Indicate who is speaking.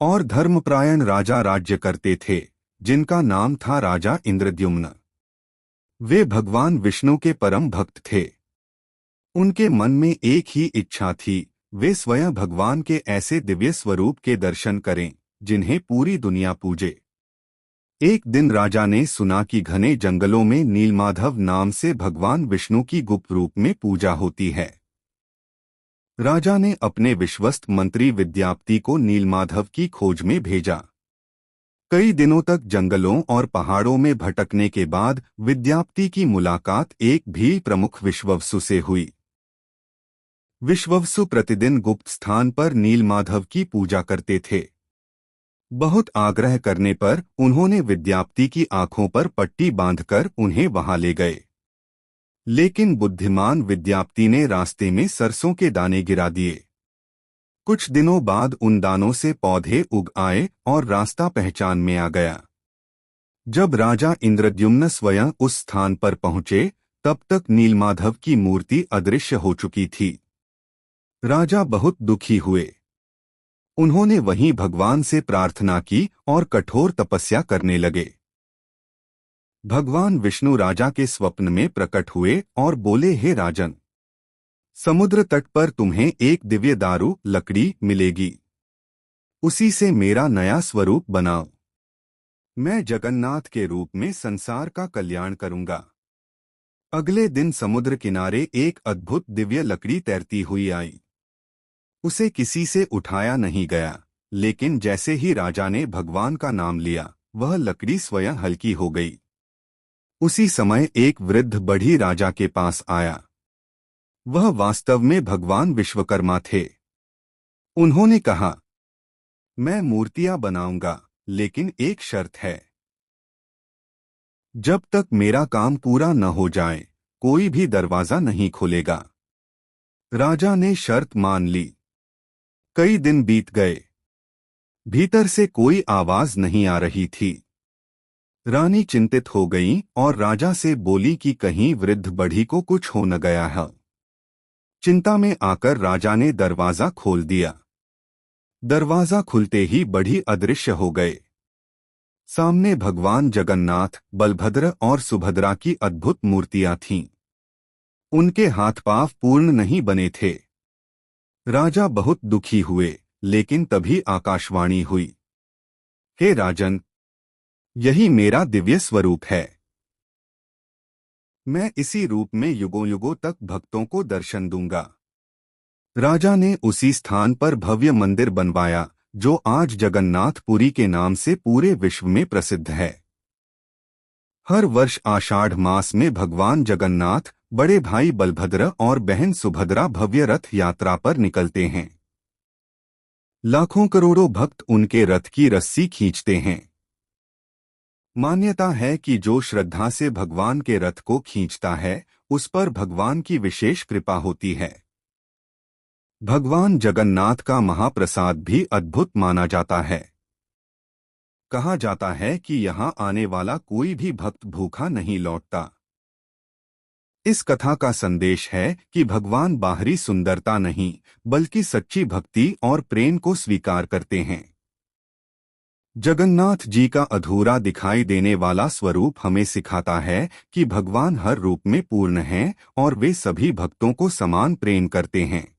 Speaker 1: और धर्मपरायण राजा राज्य करते थे, जिनका नाम था राजा इंद्रद्युम्न। वे भगवान विष्णु के परम भक्त थे। उनके मन में एक ही इच्छा थी, वे स्वयं भगवान के ऐसे दिव्य स्वरूप के दर्शन करें जिन्हें पूरी दुनिया पूजे। एक दिन राजा ने सुना कि घने जंगलों में नीलमाधव नाम से भगवान विष्णु की गुप्त रूप में पूजा होती है। राजा ने अपने विश्वस्त मंत्री विद्यापति को नीलमाधव की खोज में भेजा। कई दिनों तक जंगलों और पहाड़ों में भटकने के बाद विद्यापति की मुलाकात एक भील प्रमुख विश्ववसु से हुई। विश्ववसु प्रतिदिन गुप्त स्थान पर नीलमाधव की पूजा करते थे। बहुत आग्रह करने पर उन्होंने विद्यापति की आंखों पर पट्टी बांधकर उन्हें वहां ले गए। लेकिन बुद्धिमान विद्यापति ने रास्ते में सरसों के दाने गिरा दिए। कुछ दिनों बाद उन दानों से पौधे उग आए और रास्ता पहचान में आ गया। जब राजा इंद्रद्युम्न स्वयं उस स्थान पर पहुंचे, तब तक नीलमाधव की मूर्ति अदृश्य हो चुकी थी। राजा बहुत दुखी हुए। उन्होंने वहीं भगवान से प्रार्थना की और कठोर तपस्या करने लगे। भगवान विष्णु राजा के स्वप्न में प्रकट हुए और बोले, हे राजन, समुद्र तट पर तुम्हें एक दिव्य दारू लकड़ी मिलेगी। उसी से मेरा नया स्वरूप बनाओ। मैं जगन्नाथ के रूप में संसार का कल्याण करूंगा। अगले दिन समुद्र किनारे एक अद्भुत दिव्य लकड़ी तैरती हुई आई। उसे किसी से उठाया नहीं गया, लेकिन जैसे ही राजा ने भगवान का नाम लिया, वह लकड़ी स्वयं हल्की हो गई। उसी समय एक वृद्ध बढ़ी राजा के पास आया। वह वास्तव में भगवान विश्वकर्मा थे। उन्होंने कहा, मैं मूर्तियां बनाऊंगा, लेकिन एक शर्त है। जब तक मेरा काम पूरा न हो जाए, कोई भी दरवाजा नहीं खोलेगा। राजा ने शर्त मान ली। कई दिन बीत गए। भीतर से कोई आवाज नहीं आ रही थी। रानी चिंतित हो गई और राजा से बोली कि कहीं वृद्ध बढ़ी को कुछ हो न गया है। चिंता में आकर राजा ने दरवाजा खोल दिया। दरवाजा खुलते ही बढ़ी अदृश्य हो गए। सामने भगवान जगन्नाथ, बलभद्र और सुभद्रा की अद्भुत मूर्तियां थीं। उनके हाथ पांव पूर्ण नहीं बने थे। राजा बहुत दुखी हुए, लेकिन तभी आकाशवाणी हुई, हे राजन, यही मेरा दिव्य स्वरूप है। मैं इसी रूप में युगों युगों तक भक्तों को दर्शन दूंगा। राजा ने उसी स्थान पर भव्य मंदिर बनवाया, जो आज जगन्नाथपुरी के नाम से पूरे विश्व में प्रसिद्ध है। हर वर्ष आषाढ़ मास में भगवान जगन्नाथ, बड़े भाई बलभद्र और बहन सुभद्रा भव्य रथ यात्रा पर निकलते हैं। लाखों करोड़ों भक्त उनके रथ की रस्सी खींचते हैं। मान्यता है कि जो श्रद्धा से भगवान के रथ को खींचता है, उस पर भगवान की विशेष कृपा होती है। भगवान जगन्नाथ का महाप्रसाद भी अद्भुत माना जाता है। कहा जाता है कि यहाँ आने वाला कोई भी भक्त भूखा नहीं लौटता। इस कथा का संदेश है कि भगवान बाहरी सुंदरता नहीं, बल्कि सच्ची भक्ति और प्रेम को स्वीकार करते हैं। जगन्नाथ जी का अधूरा दिखाई देने वाला स्वरूप हमें सिखाता है कि भगवान हर रूप में पूर्ण हैं और वे सभी भक्तों को समान प्रेम करते हैं।